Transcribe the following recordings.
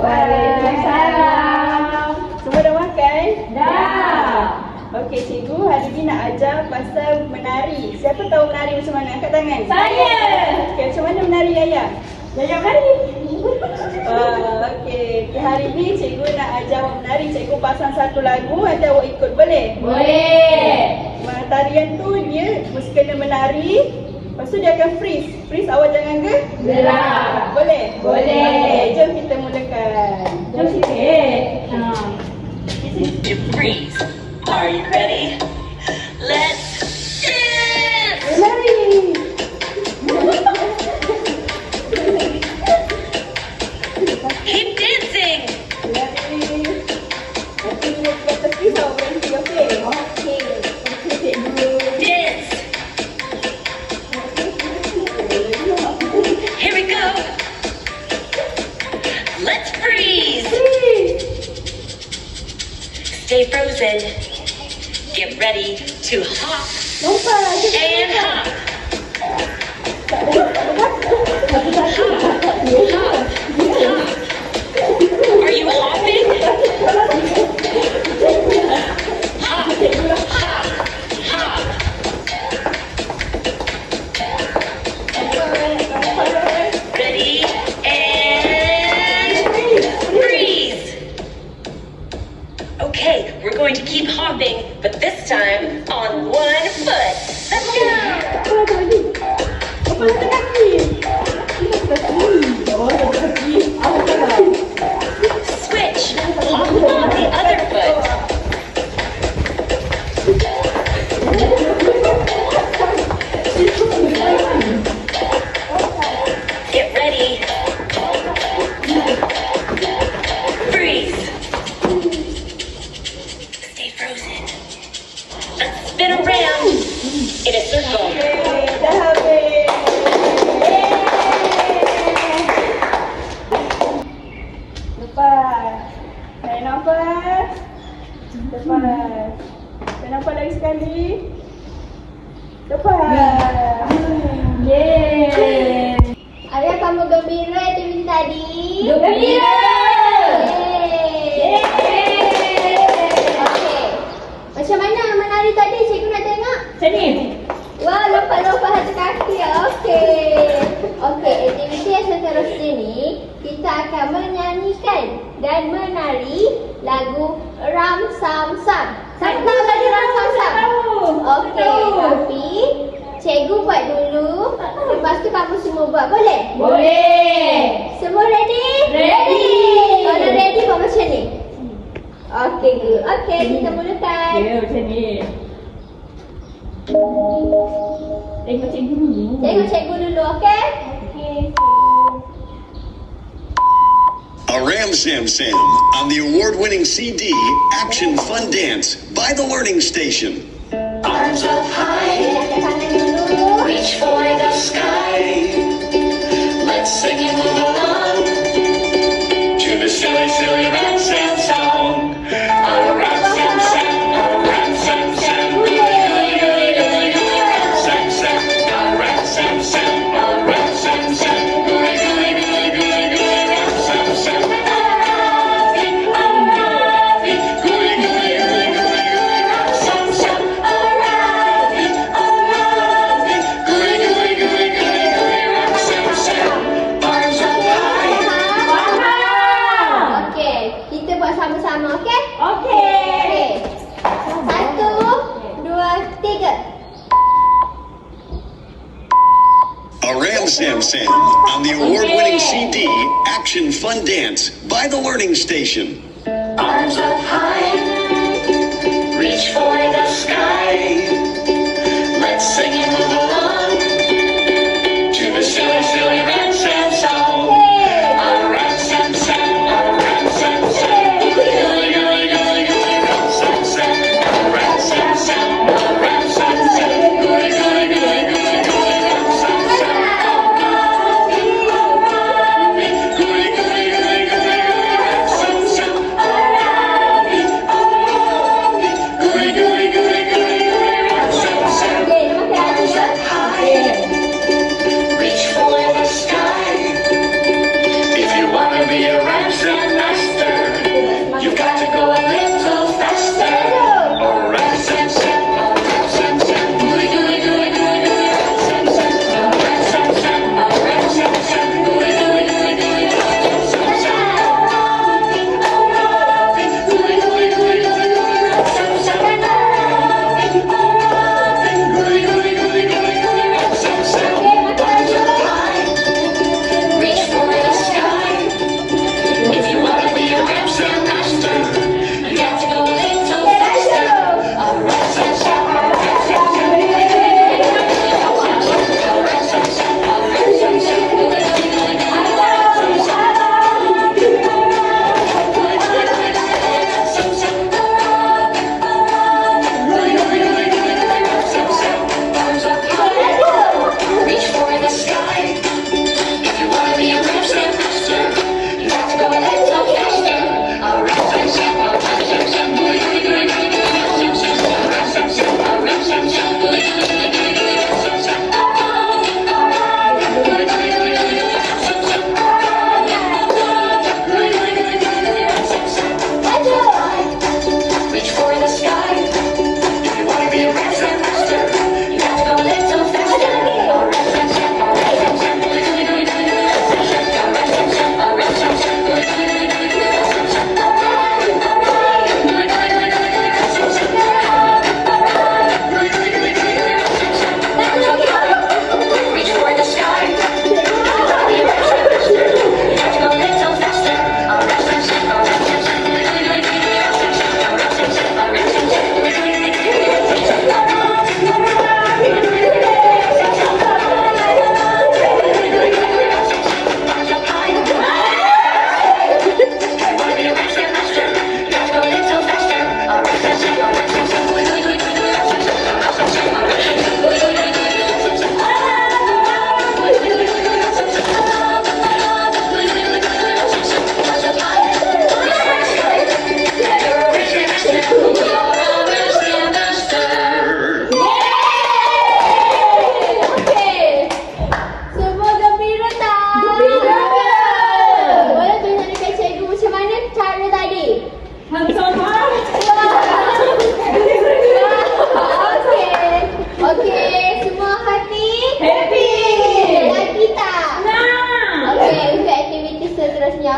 Waalaikumsalam. Semua dah makan? Dah. Okey, cikgu hari ni nak ajar pasal menari. Siapa tahu menari macam mana? Angkat tangan. Saya. Okey, macam mana menari Yaya? Yaya menari. Okey, hari ni cikgu nak ajar awak menari. Cikgu pasang satu lagu, nanti awak ikut, boleh? Boleh. Tarian tu dia mesti kena menari. Lepas tu dia akan freeze. Freeze awak jangan Gerak. Boleh? Boleh. Okey, jom kita mulakan. Jom sikit. To freeze. Are you ready? Let's dance! Menari. Keep dancing! Menari. Nanti dia ke tepi tau berhenti, okey? Okey. Okey, cikgu. Dance! Here we go! Let's freeze! Stay frozen. Get ready to hop Lompat. and hop. Are you hopping? Hop, hop, hop. Ready and freeze. Okay, we're going to keep hopping, but this time on one foot. Let's go. Apa satu kaki? Satu kaki. Oh, satu kaki. Switch. Hop on the other foot. Get ready. Freeze. Stay frozen. Let's spin around in a circle. Okey, dah habis. Lepas. Naik nafas. Lepas. Naik nafas lagi sekali. Lepas. Yeay. Ayah kamu gembira aktiviti tadi? Gembira. Yeay. Okey. Macam mana menari tadi? Cikgu nak tengok. Macam ni. Wah, lompat-lompat satu kaki. Okey. Okey, aktiviti yang seterusnya ni kita akan menyanyikan dan menari lagu Ram Sam Sam. Siapa tahu lagu Ram Sam Sam? Okey, tapi cikgu buat dulu. Lepas tu kamu semua buat. Boleh? Boleh. Semua ready? Ready. Kalau ready buat macam ni. Okey, good. Okey, kita mulakan. Ya, macam ni. Tengok cikgu dulu. Tengok cikgu dulu, okey? Okey. A Ram Sam Sam on the award-winning CD Action Fun Dance by The Learning Station. Arms up high, Angkat tangan dulu. reach for the sky. Let's sing and move along to the silly, silly Ram Sam song. Oh, Ram Sam Sam, oh, Ram Sam Sam, gooey, gooey, gooey, gooey, gooey, Ram Sam Sam, oh, Ram Sam Sam, oh, Ram Sam Sam, gooey, gooey, gooey, gooey, gooey, Ram Sam Sam. Gooey, gooey, gooey, gooey, gooey, Ram Sam Sam, oh, Ravi, oh, Ravi, gooey, gooey, gooey, gooey, gooey, Ram Sam Sam. Arms up high. Faham. Okey, kita buat sama-sama, okey? Okey. Okey. 1, 2, 3. A Ram Sam Sam on the award-winning CD Action Fun Dance by The Learning Station. Arms up high, reach for the sky. Let's sing and move along to the silly, silly Ram Sam song. Oh, Ram Sam Sam, oh, Ram Sam Sam, gooey, gooey, gooey, gooey, gooey, Ram Sam Sam, oh, Ram Sam Sam, oh, Ram Sam Sam, gooey, gooey, gooey, gooey, gooey, Ram Sam Sam, oh, Ravi, gooey, gooey, gooey, gooey, gooey, Ram Sam Sam, oh, Ravi, oh, Ravi, gooey, gooey, gooey, gooey, gooey, Ram Sam Sam. Okey, terima kasih.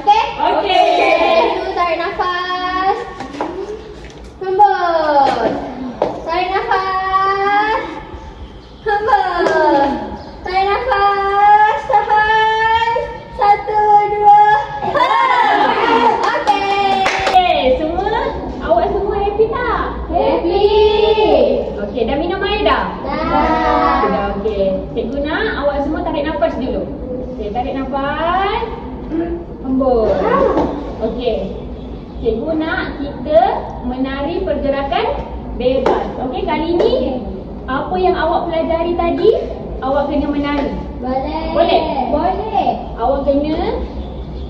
Okey? Okey. Satu, tarik nafas. Hembus. Tarik nafas. Hembus. Tarik nafas. Tahan. 1, 2. Okey. Okey, awak semua happy tak? Happy. Okey, dah minum air dah? Dah. Dah, okey. Cikgu nak awak semua tarik nafas dulu. Okey, tarik nafas. Hembus. Okey. Cikgu nak kita menari pergerakan bebas. Okey, kali ni apa yang awak pelajari tadi, awak kena menari. Boleh. Boleh? Boleh. Awak kena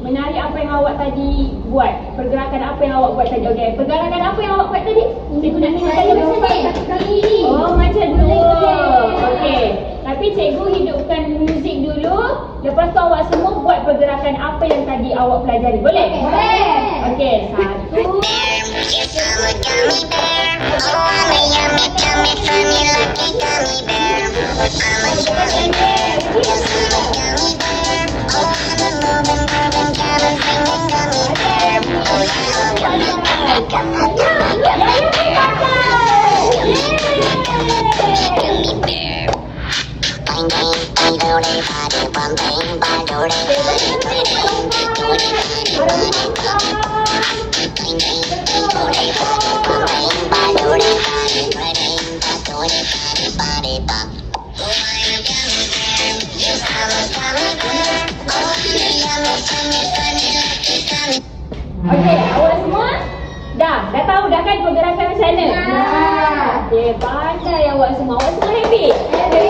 menari apa yang awak tadi buat. Pergerakan apa yang awak buat tadi. Okey, pergerakan apa yang awak buat tadi? Cikgu nak tengok tadi macam ni. Oh, macam tu. Okey. Tapi cikgu hidupkan muzik dulu. Lepas tu awak semua buat pergerakan apa yang tadi awak pelajari. Boleh? Boleh. Okey, 1. Yes, I'm a gummy bear. Oh, I'm a yummy, gummy, funny, lucky gummy bear. I'm a gummy bear. Yes, I'm a gummy bear. Oh, I'm a moving, singing gummy bear. Oh, yeah, I'm a gummy bear. Gummy bear. Bang, bang, bang, do, de, ba, de, bang, bang, ba, do, de, ba, de, ba, de, do, de, ba, de, ba, Okey, awak semua dah tahu dah kan pergerakan macam mana? Dah. Okey, pandai awak semua. Awak semua happy? Happy.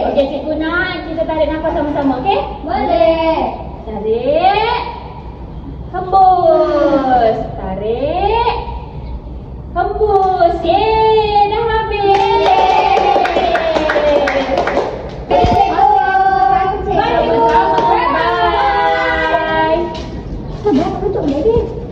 Okey, cikgu nak kita tarik nafas sama-sama, okey? Boleh. Tarik. Hembus. Tarik. Hembus. Yeay, dah habis. Bye. Bye. Bye. Bye. Tutup lagi.